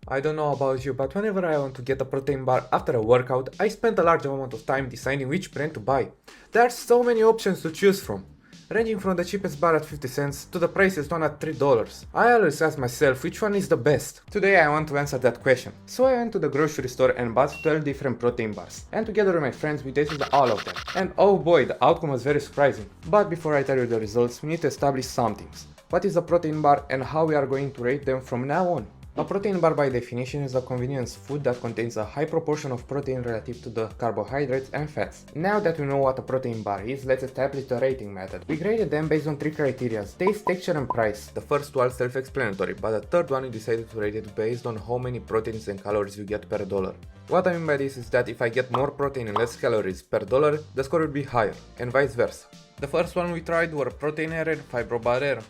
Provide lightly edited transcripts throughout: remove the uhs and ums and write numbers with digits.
I don't know about you, but whenever I want to get a protein bar after a workout, I spend a large amount of time deciding which brand to buy. There are so many options to choose from, ranging from the cheapest bar at 50 cents to the priciest one at $3. I always ask myself which one is the best. Today I want to answer that question. So I went to the grocery store and bought 12 different protein bars, and together with my friends we tasted all of them. And oh boy, the outcome was very surprising. But before I tell you the results, we need to establish some things. What is a protein bar and how we are going to rate them from now on? A protein bar by definition is a convenience food that contains a high proportion of protein relative to the carbohydrates and fats. Now that we know what a protein bar is, let's establish the rating method. We graded them based on three criteria: taste, texture and price. The first one self-explanatory, but the third one we decided to rate it based on how many proteins and calories you get per dollar. What I mean by this is that if I get more protein and less calories per dollar, the score will be higher, and vice versa. The first one we tried were Protein Air and Fibrobar Air.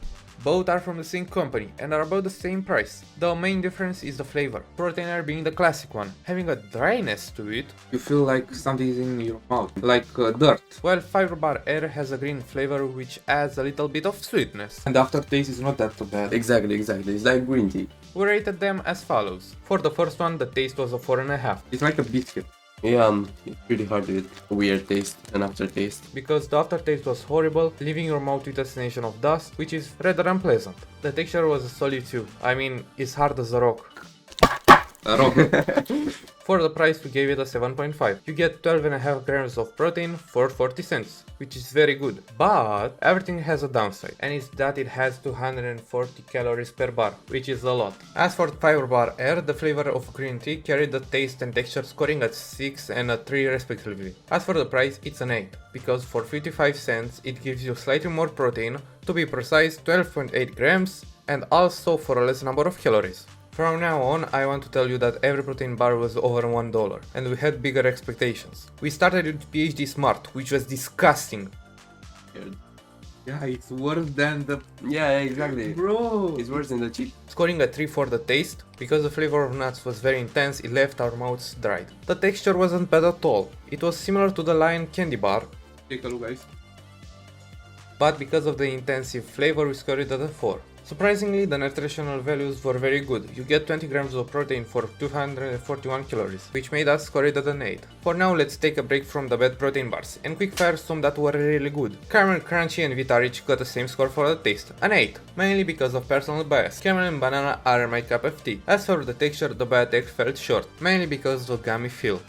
Both are from the same company and are about the same price. The main difference is the flavor, Protein Air being the classic one, having a dryness to it. You feel like something is in your mouth, like dirt. While Fibrobar Air has a green flavor which adds a little bit of sweetness. And the aftertaste is not that too bad. Exactly. It's like green tea. We rated them as follows. For the first one, the taste was a 4.5. It's like a biscuit. Yeah, it's pretty hard with weird taste and aftertaste. Because the aftertaste was horrible, leaving your mouth with a sensation of dust, which is rather unpleasant. The texture was a solid 2. I mean, it's hard as a rock. A rock. For the price we gave it a 7.5. You get 12.5 grams of protein for 40 cents, which is very good. But everything has a downside, and it's that it has 240 calories per bar, which is a lot. As for Fibrobar Air, the flavor of green tea carried the taste and texture, scoring at 6 and a 3 respectively. As for the price, it's an 8, because for 55 cents it gives you slightly more protein, to be precise 12.8 grams, and also for a less number of calories. From now on, I want to tell you that every protein bar was over $1, and we had bigger expectations. We started with PhD Smart, which was disgusting. Yeah, it's worse than the... Yeah, exactly. Bro! It's worse than the cheap. Scoring a 3 for the taste, because the flavor of nuts was very intense, it left our mouths dried. The texture wasn't bad at all. It was similar to the Lion candy bar. Take a look, guys. But because of the intensive flavor, we scored it at a 4. Surprisingly, the nutritional values were very good. You get 20 grams of protein for 241 calories, which made us score it at an 8. For now, let's take a break from the bad protein bars and quick fire some that were really good. Caramel Crunchy and Vita Rich got the same score for the taste, an 8, mainly because of personal bias. Caramel and banana are my cup of tea. As for the texture, the biotech felt short, mainly because of the gummy feel.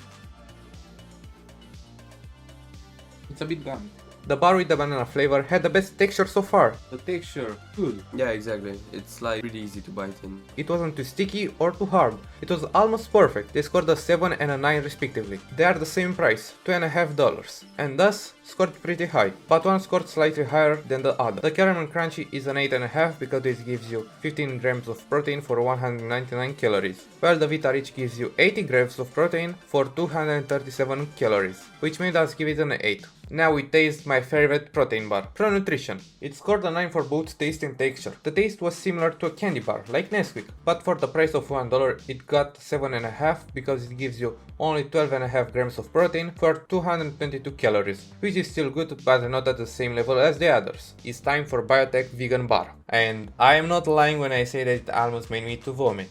It's a bit gummy. The bar with the banana flavor had the best texture so far. The texture, good. Yeah, exactly. It's like pretty easy to bite in. It wasn't too sticky or too hard. It was almost perfect. They scored a 7 and a 9 respectively. They are the same price, $2.5, and thus scored pretty high, but one scored slightly higher than the other. The Caramel Crunchy is an 8.5 because it gives you 15 grams of protein for 199 calories, while the Vita Rich gives you 80 grams of protein for 237 calories, which made us give it an 8. Now we taste my favorite protein bar, Pro Nutrition. It scored a 9 for both taste and texture. The taste was similar to a candy bar, like Nesquik, but for the price of $1 it got 7.5 because it gives you only 12.5 grams of protein for 222 calories, which is still good but not at the same level as the others. It's time for Biotech Vegan Bar. And I am not lying when I say that it almost made me to vomit.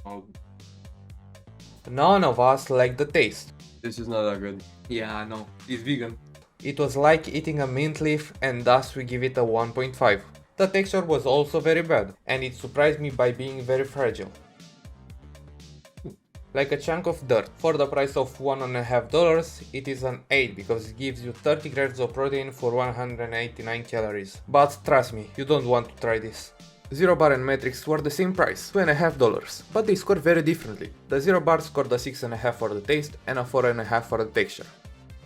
Oh. None of us like the taste. This is not that good. Yeah, no, it's vegan. It was like eating a mint leaf, and thus we give it a 1.5. The texture was also very bad, and it surprised me by being very fragile. Like a chunk of dirt. For the price of $1.5, it is an 8 because it gives you 30 grams of protein for 189 calories. But trust me, you don't want to try this. Zero Bar and Matrix were the same price, $2.5, but they scored very differently. The Zero Bar scored a 6.5 for the taste and a 4.5 for the texture.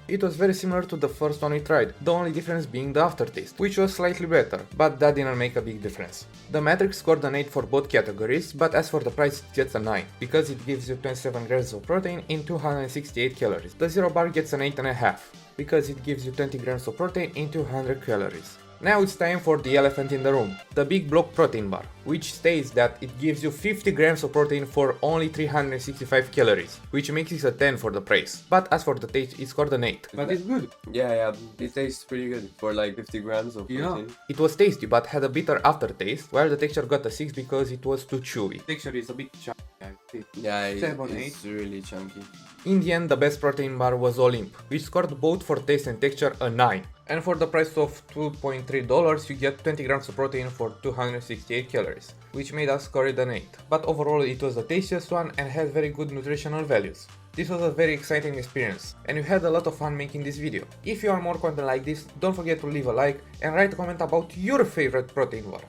It was very similar to the first one we tried, the only difference being the aftertaste, which was slightly better, but that didn't make a big difference. The Matrix scored an 8 for both categories, but as for the price it gets a 9, because it gives you 27 grams of protein in 268 calories. The Zero Bar gets an 8.5, because it gives you 20 grams of protein in 200 calories. Now it's time for the elephant in the room, the big block protein bar, which states that it gives you 50 grams of protein for only 365 calories, which makes it a 10 for the price. But as for the taste, it scored an 8. But it's good. Yeah, it tastes pretty good for like 50 grams of Yeah. protein. It was tasty but had a bitter aftertaste, while the texture got a 6 because it was too chewy. Texture is a bit chunky, I think. Yeah, Seven, it's really chunky. In the end, the best protein bar was Olymp, which scored both for taste and texture a 9. And for the price of $2.3, you get 20 grams of protein for 268 calories, which made us score it an 8. But overall it was the tastiest one and had very good nutritional values. This was a very exciting experience, and we had a lot of fun making this video. If you are more content like this, don't forget to leave a like and write a comment about your favorite protein bar.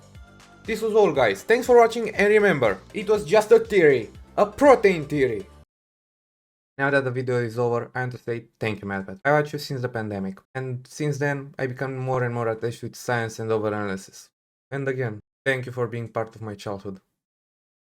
This was all guys, thanks for watching and remember, it was just a theory, a protein theory. Now that the video is over, I want to say thank you MatPat. I watched you since the pandemic, and since then I become more and more attached with science and overanalysis. And again, thank you for being part of my childhood.